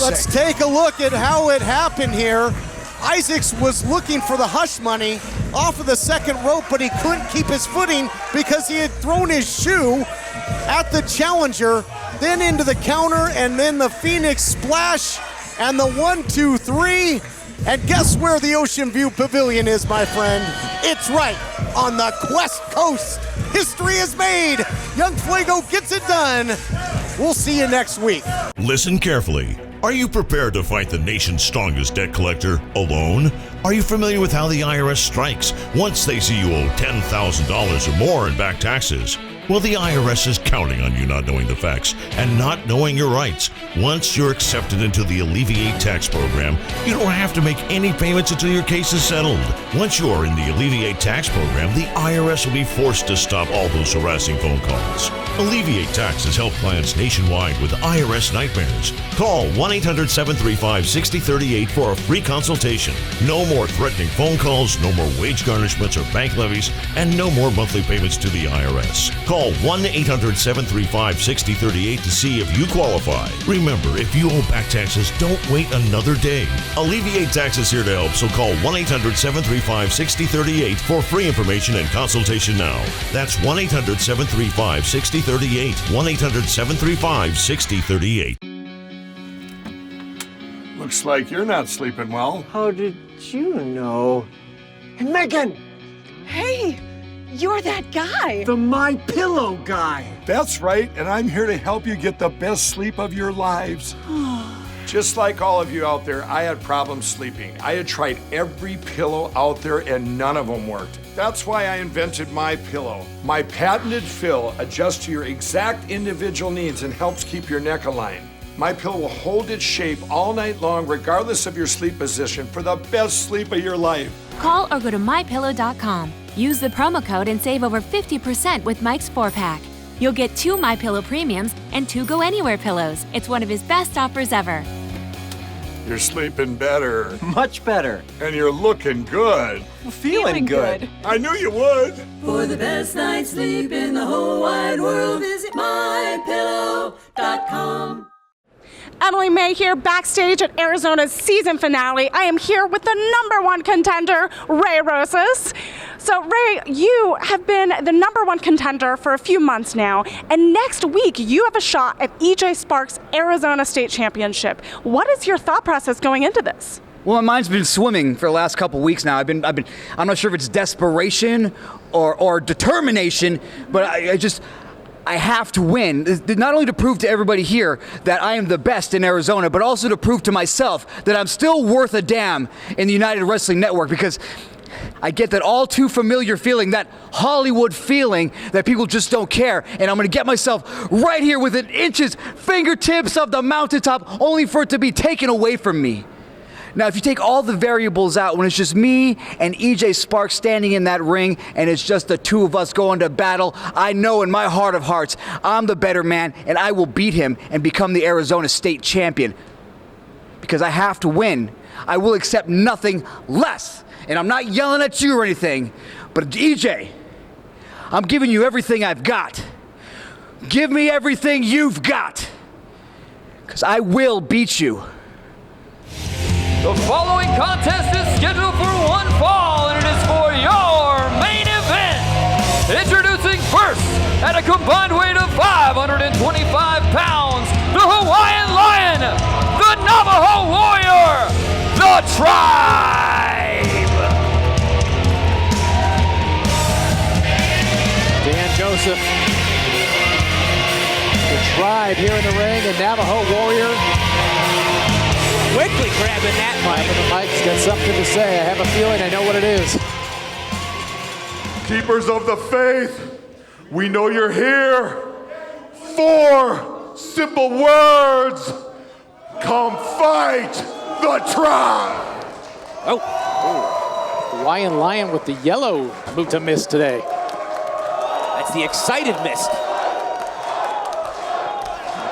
Let's take a look at how it happened here. Isaacs was looking for the hush money off of the second rope, but he couldn't keep his footing because he had thrown his shoe at the challenger, then into the counter, and then the Phoenix splash, and the 1, 2, 3. And guess where the Ocean View Pavilion is, my friend? It's right on the Quest Coast. History is made. Young Fuego gets it done. We'll see you next week. Listen carefully. Are you prepared to fight the nation's strongest debt collector alone? Are you familiar with how the IRS strikes once they see you owe $10,000 or more in back taxes? Well, the IRS is counting on you not knowing the facts and not knowing your rights. Once you're accepted into the Alleviate Tax Program, you don't have to make any payments until your case is settled. Once you're in the Alleviate Tax Program, the IRS will be forced to stop all those harassing phone calls. Alleviate Tax has helped clients nationwide with IRS nightmares. Call 1-800-735-6038 for a free consultation. No more threatening phone calls, no more wage garnishments or bank levies, and no more monthly payments to the IRS. Call 1-800-735-6038 to see if you qualify. Remember, if you owe back taxes, don't wait another day. Alleviate Tax is here to help, so call 1-800-735-6038 for free information and consultation now. That's 1-800-735-6038. 1-800-735-6038. Looks like you're not sleeping well. How did you know? And Megan! Hey, you're that guy. The My Pillow guy. That's right, and I'm here to help you get the best sleep of your lives. Just like all of you out there, I had problems sleeping. I had tried every pillow out there and none of them worked. That's why I invented My Pillow. My patented fill adjusts to your exact individual needs and helps keep your neck aligned. My Pillow will hold its shape all night long regardless of your sleep position for the best sleep of your life. Call or go to mypillow.com. Use the promo code and save over 50% with Mike's 4-pack. You'll get 2 My Pillow premiums and 2 Go Anywhere pillows. It's one of his best offers ever. You're sleeping better. Much better. And you're looking good. Feeling good. I knew you would. For the best night's sleep in the whole wide world, visit mypillow.com. Emily May here backstage at Arizona's season finale. I am here with the #1 contender, Ray Rosas. So Ray, you have been the #1 contender for a few months now, and next week you have a shot at EJ Sparks' Arizona State Championship. What is your thought process going into this? Well, my mind's been swimming for the last couple weeks now. I'm not sure if it's desperation or determination, but I have to win, not only to prove to everybody here that I am the best in Arizona, but also to prove to myself that I'm still worth a damn in the United Wrestling Network, because I get that all too familiar feeling, that Hollywood feeling that people just don't care, and I'm going to get myself right here within inches, fingertips of the mountaintop, only for it to be taken away from me. Now, if you take all the variables out, when it's just me and EJ Sparks standing in that ring and it's just the two of us going to battle, I know in my heart of hearts, I'm the better man and I will beat him and become the Arizona State Champion. Because I have to win. I will accept nothing less. And I'm not yelling at you or anything, but EJ, I'm giving you everything I've got. Give me everything you've got. Because I will beat you. The following contest is scheduled for one fall, and it is for your main event. Introducing first, at a combined weight of 525 pounds, the Hawaiian Lion, the Navajo Warrior, the Tribe. Dan Joseph, the Tribe here in the ring, and Navajo Warrior. Quickly grabbing that mic. The mic's got something to say. I have a feeling I know what it is. Keepers of the faith, we know you're here. 4 simple words. Come fight the Tribe. Oh. Hawaiian Lion with the yellow Muta mist today. That's the excited mist. The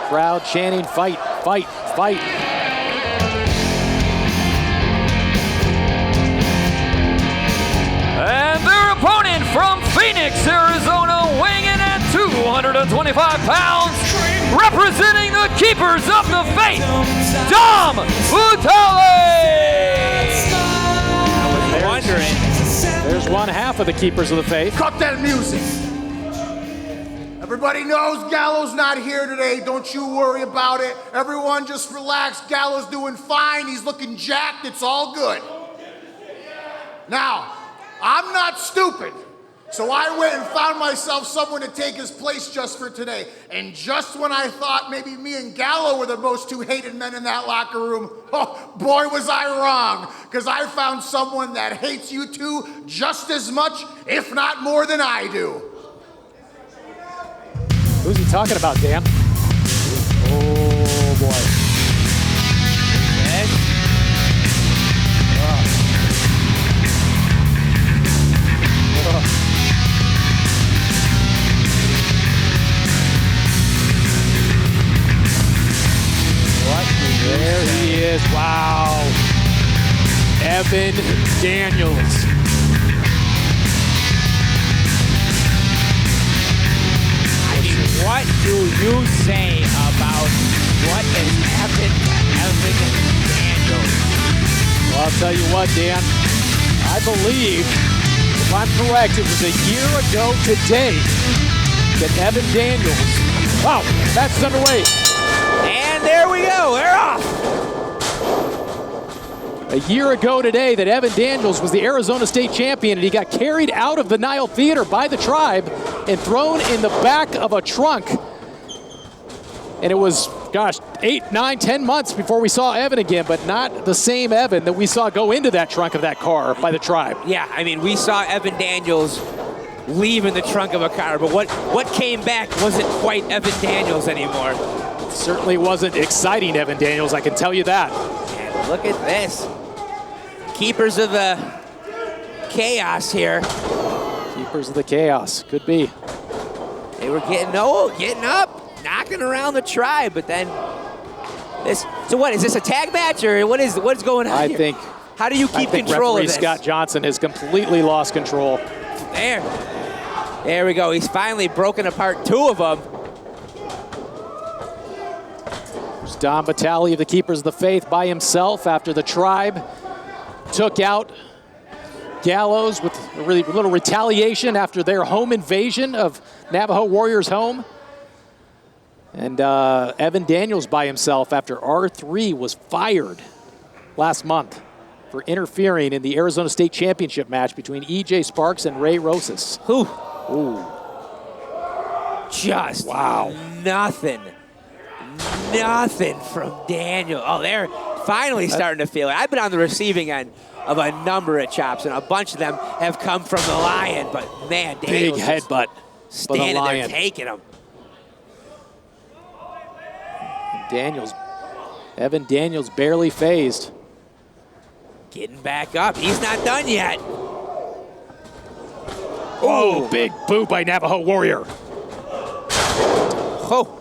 crowd chanting, fight, fight, fight. And their opponent Phoenix, Arizona, weighing in at 225 pounds, representing the Keepers of the Faith, Dom Vitale! I was wondering. There's one half of the Keepers of the Faith. Cut that music. Everybody knows Gallo's not here today. Don't you worry about it. Everyone just relax. Gallo's doing fine. He's looking jacked. It's all good. Now, I'm not stupid. So I went and found myself someone to take his place just for today. And just when I thought maybe me and Gallo were the most two hated men in that locker room, oh boy was I wrong. Because I found someone that hates you two just as much, if not more than I do. Who's he talking about, Dan? Oh, boy. Yes. There he is. Wow. Evan Daniels. What do you say about what has happened to Evan Daniels? Well, I'll tell you what, Dan. I believe, if I'm correct, it was a year ago today that Evan Daniels. Wow, match is underway. And there we go. We're off. A year ago today that Evan Daniels was the Arizona State champion, and he got carried out of the Nile Theater by the Tribe and thrown in the back of a trunk. And it was, gosh, 8, 9, 10 months before we saw Evan again, but not the same Evan that we saw go into that trunk of that car by the Tribe. Yeah, I mean, we saw Evan Daniels leave in the trunk of a car, but what came back wasn't quite Evan Daniels anymore. It certainly wasn't exciting Evan Daniels, I can tell you that. And look at this. Keepers of the chaos here. Keepers of the chaos, could be. They were getting up, knocking around the Tribe, but then this. So what is this, a tag match or what's going on here? I think. How do you keep control of this? Scott Johnson has completely lost control. There we go. He's finally broken apart two of them. There's Dom Vitale of the Keepers of the Faith by himself after the Tribe took out Gallows with a really little retaliation after their home invasion of Navajo Warriors' home. And Evan Daniels by himself after R3 was fired last month for interfering in the Arizona State Championship match between EJ Sparks and Ray Rosas. Ooh. Just nothing from Daniel. Oh, they're finally starting to feel it. I've been on the receiving end of a number of chops, and a bunch of them have come from the Lion, but man, Daniel's big headbutt standing there taking them. Evan Daniels barely phased. Getting back up. He's not done yet. Oh, big boot by Navajo Warrior. Oh,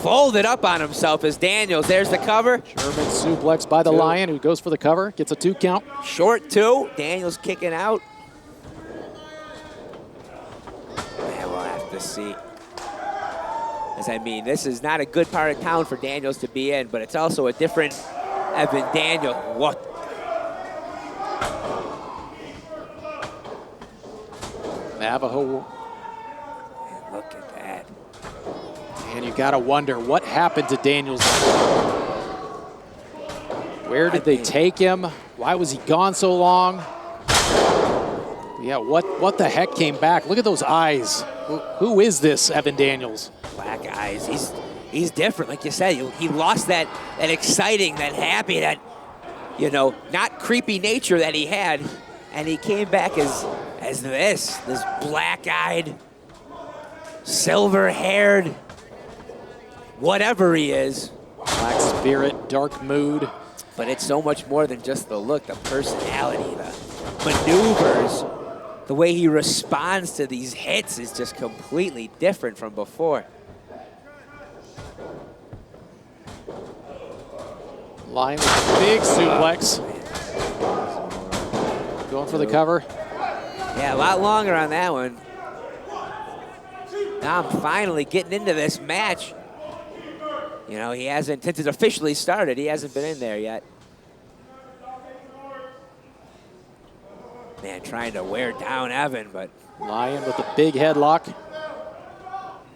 folded up on himself as Daniels. There's the cover. German suplex by the Lion, who goes for the cover, gets a 2 count. Short 2. Daniels kicking out. Man, we'll have to see. As I mean, this is not a good part of town for Daniels to be in, but it's also a different Evan Daniel. What? Navajo. Man, look at that. And you gotta wonder what happened to Daniels. Where did they take him? Why was he gone so long? Yeah, what the heck came back? Look at those eyes. Who is this Evan Daniels? Black eyes. He's different, like you said. He lost that exciting, that happy, that, you know, not creepy nature that he had, and he came back as this black-eyed, silver-haired, whatever he is. Black spirit, dark mood. But it's so much more than just the look, the personality, the maneuvers. The way he responds to these hits is just completely different from before. Lion with a big suplex. Going for the cover. Yeah, a lot longer on that one. Now I'm finally getting into this match. You know, he hasn't, since it's officially started, he hasn't been in there yet. Man, trying to wear down Evan, but. Lion with a big headlock.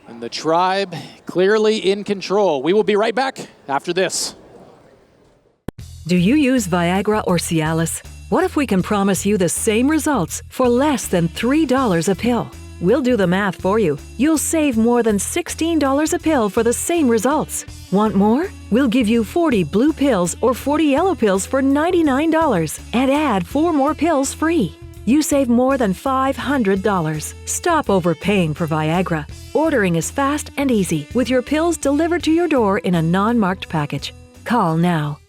And the Tribe clearly in control. We will be right back after this. Do you use VIAGRA or Cialis? What if we can promise you the same results for less than $3 a pill? We'll do the math for you. You'll save more than $16 a pill for the same results. Want more? We'll give you 40 blue pills or 40 yellow pills for $99 and add 4 more pills free. You save more than $500. Stop overpaying for VIAGRA. Ordering is fast and easy with your pills delivered to your door in a non-marked package. Call now.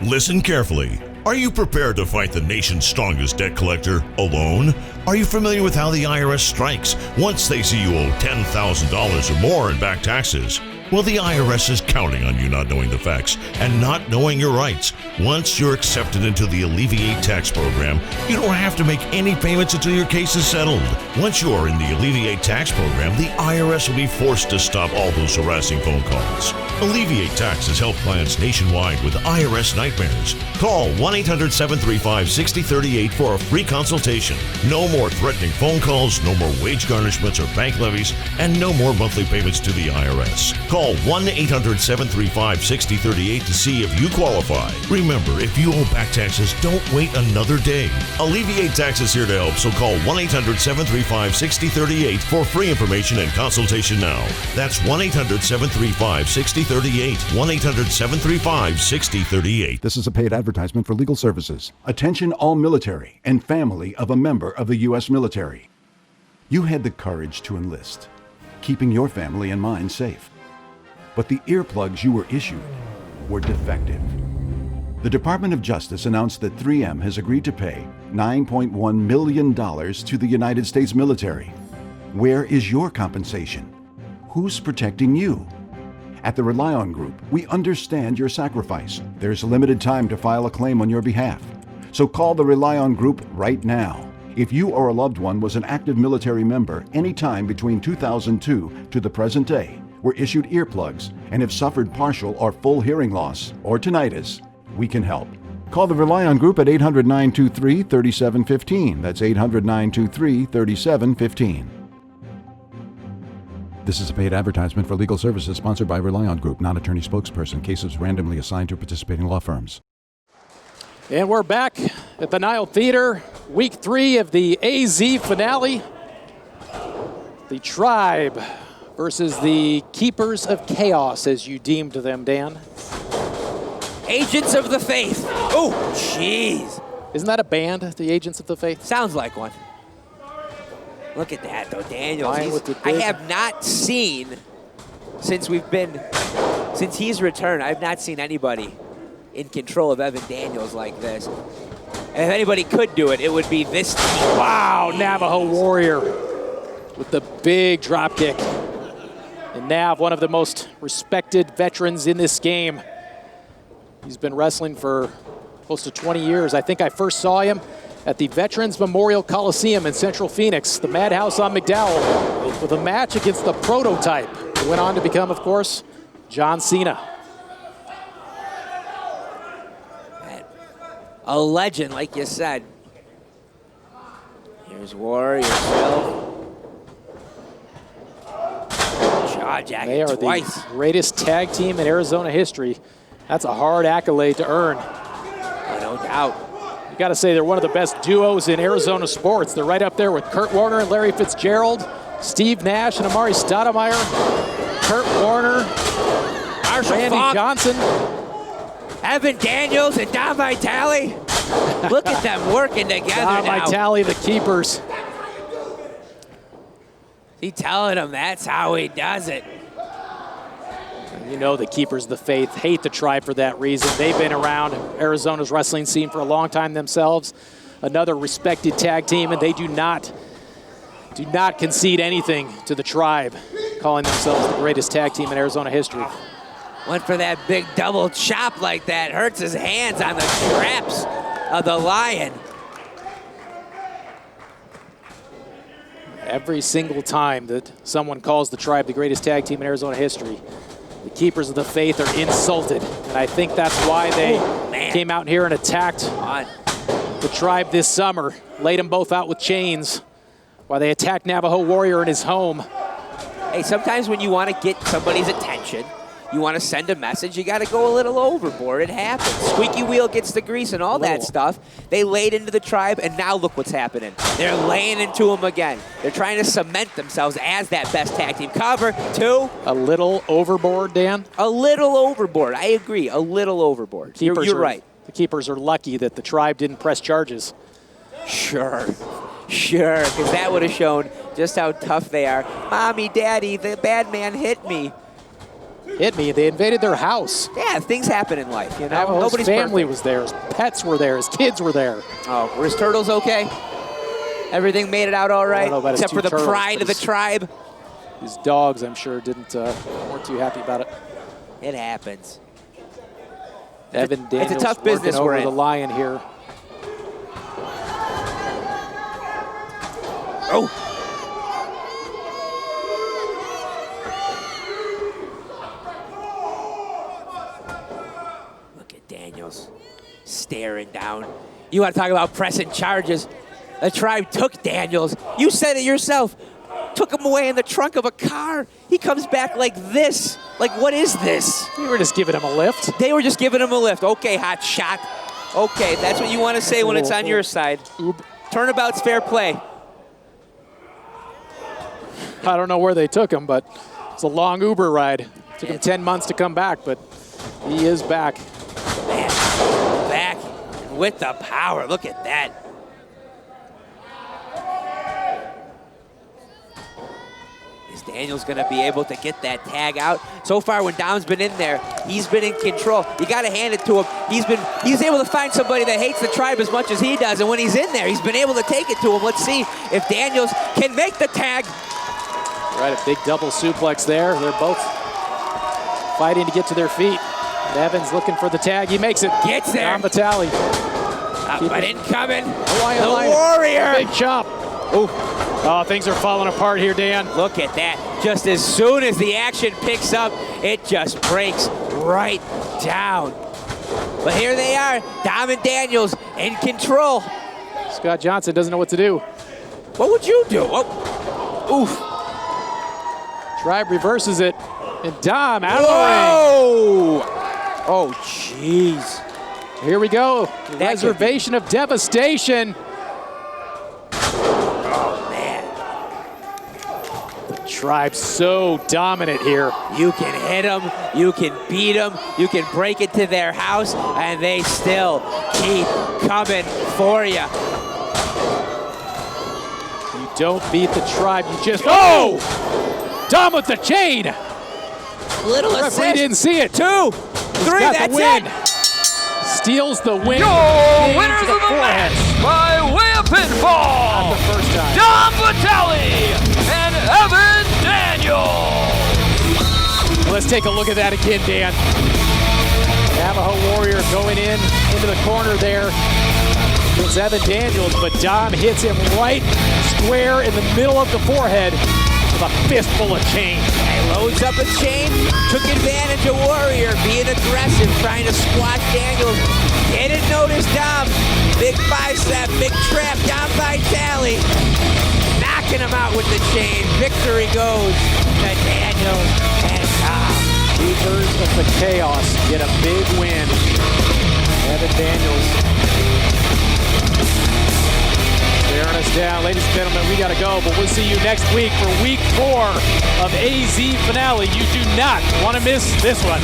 Listen carefully. Are you prepared to fight the nation's strongest debt collector alone? Are you familiar with how the IRS strikes once they see you owe $10,000 or more in back taxes? Well, the IRS is counting on you not knowing the facts and not knowing your rights. Once you're accepted into the Alleviate Tax program, you don't have to make any payments until your case is settled. Once you are in the Alleviate Tax program, the IRS will be forced to stop all those harassing phone calls. Alleviate Tax has helped clients nationwide with IRS nightmares. Call 1-800-735-6038 for a free consultation. No more threatening phone calls, no more wage garnishments or bank levies, and no more monthly payments to the IRS. Call 1-800-735-6038 to see if you qualify. Remember, if you owe back taxes, don't wait another day. Alleviate Tax is here to help, so call 1-800-735-6038 for free information and consultation now. That's 1-800-735-6038. 1-800-735-6038. This is a paid advertisement for legal services. Attention all military and family of a member of the U.S. military. You had the courage to enlist, keeping your family and mine safe. But the earplugs you were issued were defective. The Department of Justice announced that 3M has agreed to pay $9.1 million to the United States military. Where is your compensation? Who's protecting you? At the Rely On Group, we understand your sacrifice. There's limited time to file a claim on your behalf. So call the Rely On Group right now. If you or a loved one was an active military member any time between 2002 to the present day, were issued earplugs, and have suffered partial or full hearing loss or tinnitus, we can help. Call the Rely On Group at 800-923-3715. That's 800-923-3715. This is a paid advertisement for legal services sponsored by Rely On Group, not attorney spokesperson. Cases randomly assigned to participating law firms. And we're back at the Nile Theater, week 3 of the AZ finale. The Tribe versus the Keepers of Chaos, as you deemed them, Dan. Agents of the Faith. Oh, jeez. Isn't that a band, the Agents of the Faith? Sounds like one. Look at that, though, Daniels. I have not seen, since he's returned, I've not seen anybody in control of Evan Daniels like this. And if anybody could do it, it would be this team. Wow, Navajo Warrior with the big drop kick. And Nav, one of the most respected veterans in this game. He's been wrestling for close to 20 years. I think I first saw him at the Veterans Memorial Coliseum in Central Phoenix, the Madhouse on McDowell, with a match against the Prototype, who went on to become, of course, John Cena. A legend, like you said. Here's Warrior yourself. Jaw jacket They are twice. the greatest tag team in Arizona history. That's a hard accolade to earn. No doubt. You got to say they're one of the best duos in Arizona sports. They're right up there with Kurt Warner and Larry Fitzgerald, Steve Nash and Amari Stoudemire, Kurt Warner, Randy Johnson, Evan Daniels and Don Vitale. Look at them working together Don now. Vitale, the Keepers. He telling them that's how he does it. You know the Keepers of the Faith hate the Tribe for that reason. They've been around Arizona's wrestling scene for a long time themselves. Another respected tag team, and they do not concede anything to the Tribe, calling themselves the greatest tag team in Arizona history. Went for that big double chop like that. Hurts his hands on the traps of the Lion. Every single time that someone calls the Tribe the greatest tag team in Arizona history, the Keepers of the Faith are insulted. And I think that's why they came out here and attacked the Tribe this summer. Laid them both out with chains while they attacked Navajo Warrior in his home. Hey, sometimes when you want to get somebody's attention, you want to send a message, you got to go a little overboard. It happens. Squeaky wheel gets the grease and all that stuff. They laid into the Tribe, and now look what's happening. They're laying into them again. They're trying to cement themselves as that best tag team. Cover, 2. A little overboard, Dan? A little overboard. I agree. A little overboard. You're right. The Keepers are lucky that the Tribe didn't press charges. Sure, because that would have shown just how tough they are. Mommy, Daddy, the bad man hit me. Hit me. They invaded their house. Yeah, things happen in life, you know. Navajo's Nobody's family perfect. was there. His pets were there. His kids were there. Oh, were his turtles okay? Everything made it out all right, except for the turtles, pride of the Tribe. His dogs, I'm sure, weren't too happy about it. It happens. Evan Daniels it's a tough business working we're over in. the Lion here. Oh. Look at Daniels staring down. You want to talk about pressing charges? The Tribe took Daniels. You said it yourself. Took him away in the trunk of a car. He comes back like this. Like, what is this? We were just giving him a lift. They were just giving him a lift. Okay, hot shot. Okay, that's what you want to say when it's on your side. Turnabout's fair play. I don't know where they took him, but it's a long Uber ride. Took him 10 months to come back, but he is back. Man, back with the power. Look at that. Is Daniels going to be able to get that tag out? So far, when Dom's been in there, he's been in control. You got to hand it to him. He's able to find somebody that hates the Tribe as much as he does, and when he's in there, he's been able to take it to him. Let's see if Daniels can make the tag. Right, a big double suplex there. They're both fighting to get to their feet. And Evans looking for the tag. He makes it. Gets there. Don Vitale. But incoming. The Warrior. Big chop. Ooh. Oh, things are falling apart here, Dan. Look at that. Just as soon as the action picks up, it just breaks right down. But here they are, Dom and Daniels in control. Scott Johnson doesn't know what to do. What would you do? Oh. Oof. Tribe reverses it, and Dom out of the ring. Oh, jeez. Here we go. Reservation of devastation. Oh, man. The Tribe's so dominant here. You can hit them, you can beat them, you can break it to their house, and they still keep coming for you. You don't beat the Tribe, you just... Oh! Dom with the chain. Little the referee didn't see it. 2, 3, that's the win. it. Steals the win. Your winners of the match by way of pinfall. Not the first time. Dom Vitale and Evan Daniels. Let's take a look at that again, Dan. Navajo Warrior going into the corner there. It's Evan Daniels, but Dom hits him right square in the middle of the forehead. A fistful of chain. He loads up a chain, took advantage of Warrior, being aggressive, trying to squash Daniels. Didn't notice Dom. Big bicep, big trap, Dom Vitale. Knocking him out with the chain. Victory goes to Daniels and Dom. Keepers of the Chaos get a big win. Evan Daniels. Tearing us down. Ladies and gentlemen, we got to go, but we'll see you next week for week 4 of AZ Finale. You do not want to miss this one.